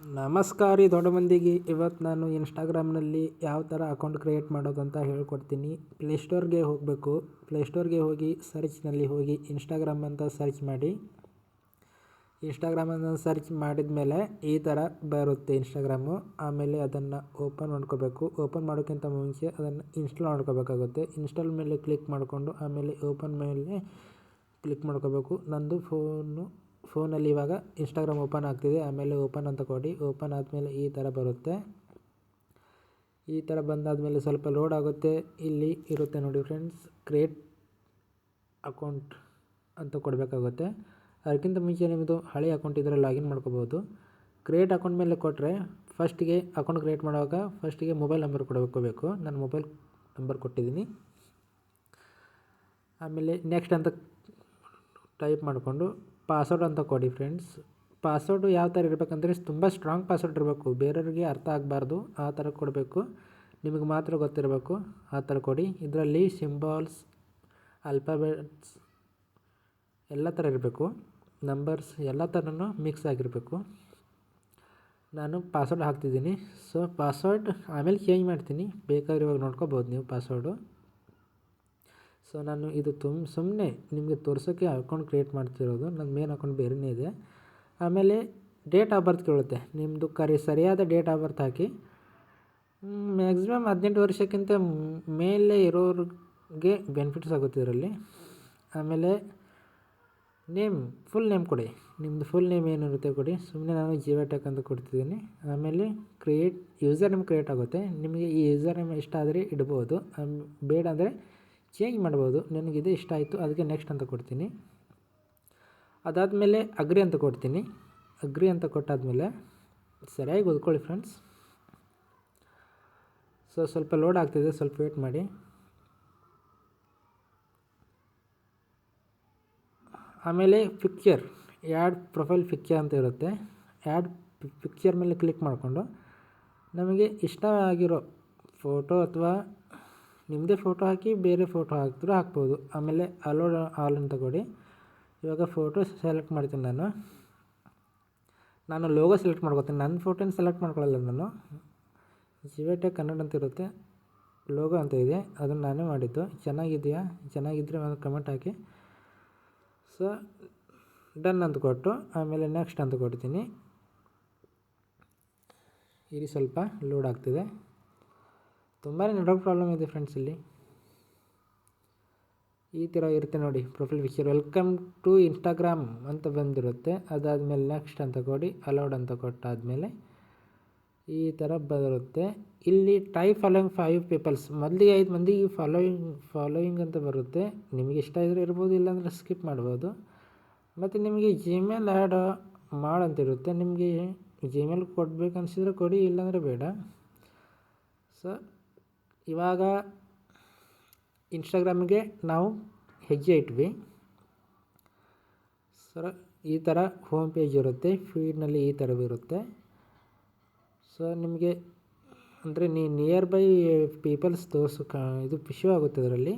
ನಮಸ್ಕಾರ ರೀ ದೊಡ್ಡ ಮಂದಿಗೆ. ಇವತ್ತು ನಾನು ಇನ್ಸ್ಟಾಗ್ರಾಮ್ನಲ್ಲಿ ಯಾವ ಥರ ಅಕೌಂಟ್ ಕ್ರಿಯೇಟ್ ಮಾಡೋದು ಅಂತ ಹೇಳ್ಕೊಡ್ತೀನಿ. ಪ್ಲೇಸ್ಟೋರ್ಗೆ ಹೋಗಬೇಕು. ಪ್ಲೇಸ್ಟೋರ್ಗೆ ಹೋಗಿ ಸರ್ಚ್ನಲ್ಲಿ ಹೋಗಿ ಇನ್ಸ್ಟಾಗ್ರಾಮ್ ಅಂತ ಸರ್ಚ್ ಮಾಡಿ. ಇನ್ಸ್ಟಾಗ್ರಾಮನ್ನು ಸರ್ಚ್ ಮಾಡಿದ ಮೇಲೆ ಈ ಥರ ಬರುತ್ತೆ ಇನ್ಸ್ಟಾಗ್ರಾಮು. ಆಮೇಲೆ ಅದನ್ನು ಓಪನ್ ಮಾಡ್ಕೋಬೇಕು. ಓಪನ್ ಮಾಡೋಕ್ಕಿಂತ ಮುಂಚೆ ಅದನ್ನು ಇನ್ಸ್ಟಾಲ್ ಮಾಡ್ಕೋಬೇಕಾಗುತ್ತೆ. ಇನ್ಸ್ಟಾಲ್ ಮೇಲೆ ಕ್ಲಿಕ್ ಮಾಡಿಕೊಂಡು ಆಮೇಲೆ ಓಪನ್ ಮೇಲೆ ಕ್ಲಿಕ್ ಮಾಡ್ಕೋಬೇಕು. ನಂದು ಫೋನಲ್ಲಿ ಇವಾಗ ಇನ್ಸ್ಟಾಗ್ರಾಮ್ ಓಪನ್ ಆಗ್ತಿದೆ. ಆಮೇಲೆ ಓಪನ್ ಅಂತ ಕೊಡಿ. ಓಪನ್ ಆದಮೇಲೆ ಈ ಥರ ಬರುತ್ತೆ. ಈ ಥರ ಬಂದಾದಮೇಲೆ ಸ್ವಲ್ಪ ಲೋಡ್ ಆಗುತ್ತೆ. ಇಲ್ಲಿ ಇರುತ್ತೆ ನೋಡಿ ಫ್ರೆಂಡ್ಸ್, ಕ್ರಿಯೇಟ್ ಅಕೌಂಟ್ ಅಂತ ಕೊಡಬೇಕಾಗುತ್ತೆ. ಅದಕ್ಕಿಂತ ಮುಂಚೆ ನಿಮ್ಮದು ಹಳೆ ಅಕೌಂಟ್ ಇದ್ದರೆ ಲಾಗಿನ್ ಮಾಡ್ಕೋಬೋದು. ಕ್ರಿಯೇಟ್ ಅಕೌಂಟ್ ಮೇಲೆ ಕೊಟ್ಟರೆ ಫಸ್ಟಿಗೆ ಅಕೌಂಟ್ ಕ್ರಿಯೇಟ್ ಮಾಡುವಾಗ ಫಸ್ಟಿಗೆ ಮೊಬೈಲ್ ನಂಬರ್ ಕೊಡಬೇಕು. ನಾನು ಮೊಬೈಲ್ ನಂಬರ್ ಕೊಟ್ಟಿದ್ದೀನಿ. ಆಮೇಲೆ ನೆಕ್ಸ್ಟ್ ಅಂತ ಟೈಪ್ ಮಾಡಿಕೊಂಡು ಪಾಸ್ವರ್ಡ್ ಅಂತ ಕೊಡಿ ಫ್ರೆಂಡ್ಸ್. ಪಾಸ್ವರ್ಡು ಯಾವ ಥರ ಇರಬೇಕಂದ್ರೆ ತುಂಬ ಸ್ಟ್ರಾಂಗ್ ಪಾಸ್ವರ್ಡ್ ಇರಬೇಕು, ಬೇರೆಯವ್ರಿಗೆ ಅರ್ಥ ಆಗಬಾರ್ದು. ಆ ಥರ ಕೊಡಬೇಕು, ನಿಮಗೆ ಮಾತ್ರ ಗೊತ್ತಿರಬೇಕು. ಆ ಥರ ಕೊಡಿ. ಇದರಲ್ಲಿ ಸಿಂಬಲ್ಸ್, ಆಲ್ಫಾಬೆಟ್ಸ್ ಎಲ್ಲ ಥರ ಇರಬೇಕು, ನಂಬರ್ಸ್ ಎಲ್ಲ ಥರನೂ ಮಿಕ್ಸ್ ಆಗಿರಬೇಕು. ನಾನು ಪಾಸ್ವರ್ಡ್ ಹಾಕ್ತಿದ್ದೀನಿ. ಸೊ ಪಾಸ್ವರ್ಡ್ ಆಮೇಲೆ ಚೇಂಜ್ ಮಾಡ್ತೀನಿ, ಬೇಕಾದ್ರೆ ಇವಾಗ ನೋಡ್ಕೋಬೋದು ನೀವು ಪಾಸ್ವರ್ಡು. ಸೊ ನಾನು ಇದು ಸುಮ್ಮನೆ ನಿಮಗೆ ತೋರಿಸೋಕ್ಕೆ ಅಕೌಂಟ್ ಕ್ರಿಯೇಟ್ ಮಾಡ್ತಿರೋದು. ನನ್ನ ಮೇನ್ ಅಕೌಂಟ್ ಬೇರೆಯೇ ಇದೆ. ಆಮೇಲೆ ಡೇಟ್ ಆಫ್ ಬರ್ತ್ ಕೇಳುತ್ತೆ. ನಿಮ್ಮದು ಸರಿಯಾದ date of birth hockey. Maximum 18 ವರ್ಷಕ್ಕಿಂತ ಮೇಲೆ ಇರೋರಿಗೆ ಬೆನಿಫಿಟ್ಸ್ ಆಗುತ್ತೆ ಇದರಲ್ಲಿ. ಆಮೇಲೆ ಫುಲ್ ನೇಮ್ ಕೊಡಿ. ನಿಮ್ಮದು ಫುಲ್ ನೇಮ್ ಏನಿರುತ್ತೆ ಕೊಡಿ. ಸುಮ್ಮನೆ ನಾನು ಜಿಯೋಟೆಕ್ ಅಂತ ಕೊಡ್ತಿದ್ದೀನಿ. ಆಮೇಲೆ ಯೂಸರ್ ನೇಮ್ ಕ್ರಿಯೇಟ್ ಆಗುತ್ತೆ. ನಿಮಗೆ ಈ ಯೂಸರ್ ನೇಮ್ ಇಷ್ಟ ಆದರೆ ಇಡ್ಬೋದು, ಬೇಡ ಅಂದರೆ ಚೇಂಜ್ ಮಾಡ್ಬೋದು. ನನಗಿದೆ ಇಷ್ಟ ಆಯಿತು, ಅದಕ್ಕೆ ನೆಕ್ಸ್ಟ್ ಅಂತ ಕೊಡ್ತೀನಿ. ಅದಾದಮೇಲೆ ಅಗ್ರಿ ಅಂತ ಕೊಡ್ತೀನಿ. ಅಗ್ರಿ ಅಂತ ಕೊಟ್ಟಾದಮೇಲೆ ಸರಿಯಾಗಿ ಓದ್ಕೊಳ್ಳಿ ಫ್ರೆಂಡ್ಸ್. ಸೊ ಸ್ವಲ್ಪ ಲೋಡ್ ಆಗ್ತಿದೆ, ಸ್ವಲ್ಪ ವೇಟ್ ಮಾಡಿ. ಆಮೇಲೆ ಆ್ಯಡ್ ಪ್ರೊಫೈಲ್ ಪಿಕ್ಚರ್ ಅಂತ ಇರುತ್ತೆ. ಆ್ಯಡ್ ಪಿಕ್ಚರ್ ಮೇಲೆ ಕ್ಲಿಕ್ ಮಾಡಿಕೊಂಡು ನಮಗೆ ಇಷ್ಟ ಆಗಿರೋ ಫೋಟೋ ಅಥವಾ ನಿಮ್ಮದೇ ಫೋಟೋ ಹಾಕಿ, ಬೇರೆ ಫೋಟೋ ಹಾಕಿದ್ರೂ ಹಾಕ್ಬೋದು. ಆಮೇಲೆ ಅಲೋಡ್ ಆಲ್ ಅಂತ ಕೊಡಿ. ಇವಾಗ ಫೋಟೋ ಸೆಲೆಕ್ಟ್ ಮಾಡ್ತೀನಿ. ನಾನು ಲೋಗೋ ಸೆಲೆಕ್ಟ್ ಮಾಡ್ಕೊತೀನಿ. ನನ್ನ ಫೋಟೋನ ಸೆಲೆಕ್ಟ್ ಮಾಡ್ಕೊಳ್ಳಲ್ಲ ನಾನು. ಜಿಯೋಟೆಕ್ ಕನ್ನಡ ಅಂತ ಇರುತ್ತೆ, ಲೋಗೋ ಅಂತ ಇದೆ, ಅದನ್ನು ನಾನೇ ಮಾಡಿದ್ದು. ಚೆನ್ನಾಗಿದೆಯಾ? ಚೆನ್ನಾಗಿದ್ದರೆ ಒಂದು ಕಮೆಂಟ್ ಹಾಕಿ. ಸೊ ಡನ್ ಅಂತ ಕೊಟ್ಟು ಆಮೇಲೆ ನೆಕ್ಸ್ಟ್ ಅಂತ ಕೊಡ್ತೀನಿ. ಇಲ್ಲಿ ಸ್ವಲ್ಪ ಲೋಡ್ ಆಗ್ತಿದೆ. ತುಂಬಾ ನೆಟ್ವರ್ಕ್ ಪ್ರಾಬ್ಲಮ್ ಇದೆ ಫ್ರೆಂಡ್ಸ್. ಇಲ್ಲಿ ಈ ಥರ ಇರುತ್ತೆ ನೋಡಿ profile picture. Welcome to Instagram ಅಂತ ಬಂದಿರುತ್ತೆ. ಅದಾದಮೇಲೆ ನೆಕ್ಸ್ಟ್ ಅಂತ ಕೊಡಿ. ಅಲೌಡ್ ಅಂತ ಕೊಟ್ಟಾದಮೇಲೆ ಈ ಥರ ಬರುತ್ತೆ. ಇಲ್ಲಿ ಫಾಲೋಯಿಂಗ್ 5 ಪೀಪಲ್ಸ್, ಮೊದಲಿಗೆ 5 ಮಂದಿಗೆ ಫಾಲೋಯಿಂಗ್ ಅಂತ ಬರುತ್ತೆ. ನಿಮಗೆ ಇಷ್ಟ ಇದ್ದರೆ ಇರ್ಬೋದು, ಇಲ್ಲಾಂದರೆ ಸ್ಕಿಪ್ ಮಾಡ್ಬೋದು. ಮತ್ತು ನಿಮಗೆ ಜಿಮೇಲ್ ಆ್ಯಡ್ ಮಾಡಂತಿರುತ್ತೆ. ನಿಮಗೆ ಜಿಮೇಲ್ ಕೊಡಬೇಕು ಅನಿಸಿದ್ರೆ ಕೊಡಿ, ಇಲ್ಲಾಂದರೆ ಬೇಡ. ಸೊ ಇವಾಗ ಇನ್ಸ್ಟಾಗ್ರಾಮಿಗೆ ನಾವು ಹೆಜ್ಜೆ ಇಟ್ವಿ. ಸರ್ ಈ ಥರ ಹೋಮ್ ಪೇಜ್ ಇರುತ್ತೆ. ಫೀಡ್ನಲ್ಲಿ ಈ ಥರ ಇರುತ್ತೆ. ಸೊ ನಿಮಗೆ ಅಂದರೆ ನಿಯರ್ ಬೈ ಪೀಪಲ್ಸ್ ಇದು ಶೋ ಆಗುತ್ತೆ ಇದರಲ್ಲಿ.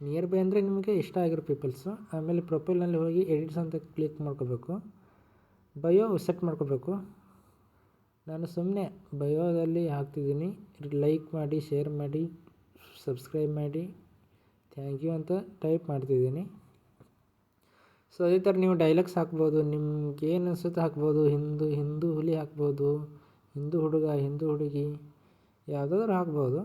ನಿಯರ್ ಬೈ ಅಂದರೆ ನಿಮಗೆ ಇಷ್ಟ ಆಗಿರೋ ಪೀಪಲ್ಸು. ಆಮೇಲೆ ಪ್ರೊಫೈಲ್ನಲ್ಲಿ ಹೋಗಿ ಎಡಿಟ್ಸ್ ಅಂತ ಕ್ಲಿಕ್ ಮಾಡ್ಕೋಬೇಕು. ಬಯೋ ಸೆಟ್ ಮಾಡ್ಕೋಬೇಕು. ನಾನು ಸುಮ್ಮನೆ ಬಯೋದಲ್ಲಿ ಹಾಕ್ತಿದ್ದೀನಿ. ಲೈಕ್ ಮಾಡಿ, ಶೇರ್ ಮಾಡಿ, ಸಬ್ಸ್ಕ್ರೈಬ್ ಮಾಡಿ, ಥ್ಯಾಂಕ್ ಯು ಅಂತ ಟೈಪ್ ಮಾಡ್ತಿದ್ದೀನಿ. ಸೊ ಅದೇ ಥರ ನೀವು ಡೈಲಾಗ್ಸ್ ಹಾಕ್ಬೋದು. ನಿಮ್ಗೆ ಏನು ಅನಿಸುತ್ತೆ ಹಾಕ್ಬೋದು. ಹಿಂದೂ ಹುಲಿ ಹಾಕ್ಬೋದು, ಹಿಂದೂ ಹುಡುಗ, ಹಿಂದೂ ಹುಡುಗಿ, ಯಾವುದಾದ್ರೂ ಹಾಕ್ಬೋದು.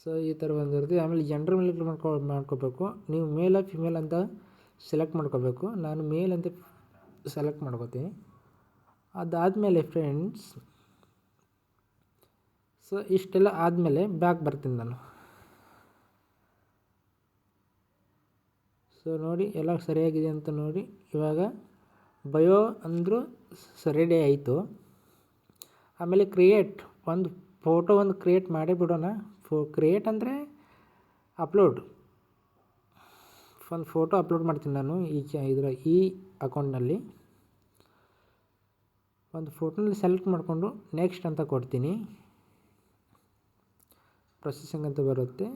ಸೊ ಈ ಥರ ಬಂದಿರುತ್ತೆ. ಆಮೇಲೆ ಜೆಂಡರ್ ಮೇಲೆ ಮಾಡ್ಕೋಬೇಕು. ನೀವು ಮೇಲ ಫಿಮೇಲ್ ಅಂತ ಸೆಲೆಕ್ಟ್ ಮಾಡ್ಕೋಬೇಕು. ನಾನು ಮೇಲ್ ಅಂತ ಸೆಲೆಕ್ಟ್ ಮಾಡ್ಕೋತೀನಿ. ಅದಾದಮೇಲೆ ಫ್ರೆಂಡ್ಸ್, ಸೊ ಇಷ್ಟೆಲ್ಲ ಆದಮೇಲೆ ಬ್ಯಾಕ್ ಬರ್ತೀನಿ ನಾನು. ಸೊ ನೋಡಿ ಎಲ್ಲ ಸರಿಯಾಗಿದೆ ಅಂತ ನೋಡಿ. ಇವಾಗ ಬಯೋ ಅಂದರೂ ರೆಡಿ ಆಯಿತು. ಆಮೇಲೆ ಒಂದು ಫೋಟೋ ಕ್ರಿಯೇಟ್ ಮಾಡೇ ಬಿಡೋಣ. ಕ್ರಿಯೇಟ್ ಅಂದರೆ ಅಪ್ಲೋಡ್. ಒಂದು ಫೋಟೋ ಅಪ್ಲೋಡ್ ಮಾಡ್ತೀನಿ ನಾನು ಈ ಅಕೌಂಟ್ನಲ್ಲಿ. ಒಂದು ಫೋಟೋನಲ್ಲಿ ಸೆಲೆಕ್ಟ್ ಮಾಡಿಕೊಂಡು ನೆಕ್ಸ್ಟ್ ಅಂತ ಕೊಡ್ತೀನಿ. ಪ್ರೊಸೆಸಿಂಗ್ ಅಂತ ಬರುತ್ತೆ.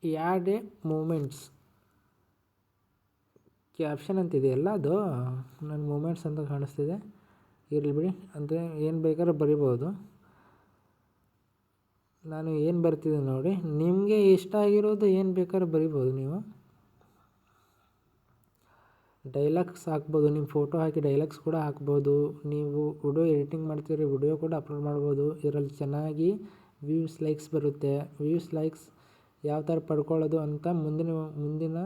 ಆ್ಯಡ್ ಎ ಮೂಮೆಂಟ್ಸ್ ಕ್ಯಾಪ್ಷನ್ ಅಂತಿದೆಯಲ್ಲ ಅದು ನನ್ನ ಮೂಮೆಂಟ್ಸ್ ಅಂತ ಕಾಣಿಸ್ತಿದೆ, ಇರಲಿ ಬಿಡಿ. ಅಂದರೆ ಏನು ಬೇಕಾದ್ರೂ ಬರಿಬೋದು. ನಾನು ಏನು ಬರ್ತಿದ್ದೀನಿ ನೋಡಿ, ನಿಮಗೆ ಇಷ್ಟ ಆಗಿರೋದು ಏನು ಬೇಕಾದ್ರೂ ಬರಿಬೋದು. ನೀವು ಡೈಲಾಗ್ಸ್ ಹಾಕ್ಬೋದು, ನಿಮ್ಮ ಫೋಟೋ ಹಾಕಿ ಡೈಲಾಗ್ಸ್ ಕೂಡ ಹಾಕ್ಬೋದು. ನೀವು ವಿಡಿಯೋ ಎಡಿಟಿಂಗ್ ಮಾಡ್ತೀರಿ, ವಿಡಿಯೋ ಕೂಡ ಅಪ್ಲೋಡ್ ಮಾಡ್ಬೋದು. ಇದರಲ್ಲಿ ಚೆನ್ನಾಗಿ ವ್ಯೂಸ್ ಲೈಕ್ಸ್ ಬರುತ್ತೆ. ವ್ಯೂಸ್ ಲೈಕ್ಸ್ ಯಾವ ಥರ ಪಡ್ಕೊಳ್ಳೋದು ಅಂತ ಮುಂದಿನ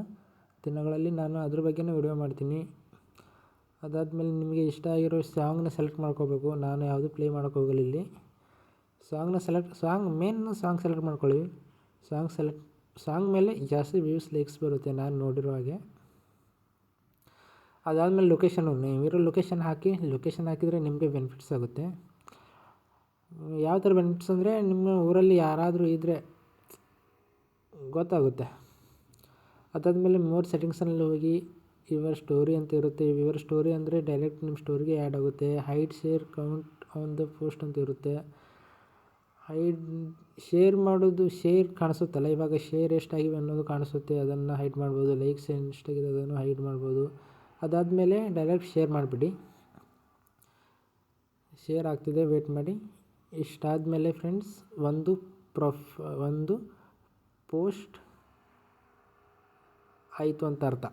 ದಿನಗಳಲ್ಲಿ ನಾನು ಅದ್ರ ಬಗ್ಗೆನೇ ವಿಡಿಯೋ ಮಾಡ್ತೀನಿ. ಅದಾದಮೇಲೆ ನಿಮಗೆ ಇಷ್ಟ ಆಗಿರೋ ಸಾಂಗ್ನ ಸೆಲೆಕ್ಟ್ ಮಾಡ್ಕೋಬೇಕು. ನಾನು ಯಾವುದು ಪ್ಲೇ ಮಾಡೋಕ್ಕೆ ಹೋಗಲ್ಲ ಇಲ್ಲಿ. ಸಾಂಗ್ ಸೆಲೆಕ್ಟ್ ಮಾಡ್ಕೊಳ್ಳಿ. ಸಾಂಗ್ ಮೇಲೆ ಜಾಸ್ತಿ ವ್ಯೂಸ್ ಲೈಕ್ಸ್ ಬರುತ್ತೆ ನಾನು ನೋಡಿರೋ ಹಾಗೆ. ಅದಾದಮೇಲೆ ನೀವಿರೋ ಲೊಕೇಶನ್ ಹಾಕಿದರೆ ನಿಮಗೆ ಬೆನಿಫಿಟ್ಸ್ ಆಗುತ್ತೆ. ಯಾವ ಥರ ಬೆನಿಫಿಟ್ಸ್ ಅಂದರೆ, ನಿಮ್ಮ ಊರಲ್ಲಿ ಯಾರಾದರೂ ಇದ್ದರೆ ಗೊತ್ತಾಗುತ್ತೆ. ಅದಾದಮೇಲೆ ಮೋರ್ ಸೆಟ್ಟಿಂಗ್ಸಲ್ಲಿ ಹೋಗಿ ಯುವರ್ ಸ್ಟೋರಿ ಅಂತ ಇರುತ್ತೆ. ಯುವರ್ ಸ್ಟೋರಿ ಅಂದರೆ ಡೈರೆಕ್ಟ್ ನಿಮ್ಮ ಸ್ಟೋರಿಗೆ ಆ್ಯಡ್ ಆಗುತ್ತೆ. Hide share count on the post ಅಂತ ಇರುತ್ತೆ. ಶೇರ್ ಕಾಣಿಸುತ್ತಲ್ಲ, ಇವಾಗ ಶೇರ್ ಎಷ್ಟಾಗಿವೆ ಅನ್ನೋದು ಕಾಣಿಸುತ್ತೆ, ಅದನ್ನು ಹೈಡ್ ಮಾಡ್ಬೋದು. ಲೈಕ್ಸ್ ಎಷ್ಟಾಗಿದೆ ಅದನ್ನು ಹೈಡ್ ಮಾಡ್ಬೋದು. ಅದಾದಮೇಲೆ ಡೈರೆಕ್ಟ್ ಶೇರ್ ಮಾಡಿಬಿಡಿ. ಶೇರ್ ಆಗ್ತಿದೆ, ವೇಟ್ ಮಾಡಿ. ಇಷ್ಟಾದಮೇಲೆ ಫ್ರೆಂಡ್ಸ್ ಒಂದು ಪೋಸ್ಟ್ ಆಯಿತು ಅಂತ ಅರ್ಥ.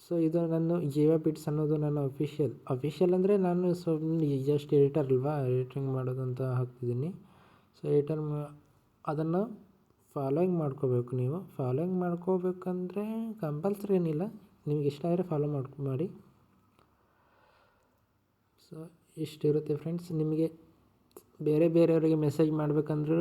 ಸೊ ಇದು ನನ್ನ ಜೀವ ಬಿಟ್ಸ್ ಅನ್ನೋದು ನನ್ನ ಅಫಿಷಿಯಲ್ ಅಂದರೆ ನಾನು ಜಸ್ಟ್ ಎಡಿಟರ್ ಅಲ್ವಾ, ಎಡಿಟಿಂಗ್ ಮಾಡೋದಂತ ಹಾಕ್ತಿದ್ದೀನಿ. ಸೊ ಅದನ್ನು ಫಾಲೋಯಿಂಗ್ ಮಾಡ್ಕೋಬೇಕು. ನೀವು ಫಾಲೋಯಿಂಗ್ ಮಾಡ್ಕೋಬೇಕಂದ್ರೆ ಕಂಪಲ್ಸರಿ ಏನಿಲ್ಲ, ನಿಮ್ಗೆ ಇಷ್ಟ ಆದರೆ ಫಾಲೋ ಮಾಡಿ. ಸೊ ಇಷ್ಟಿರುತ್ತೆ ಫ್ರೆಂಡ್ಸ್. ನಿಮಗೆ ಬೇರೆಯವರಿಗೆ ಮೆಸೇಜ್ ಮಾಡಬೇಕಂದ್ರೂ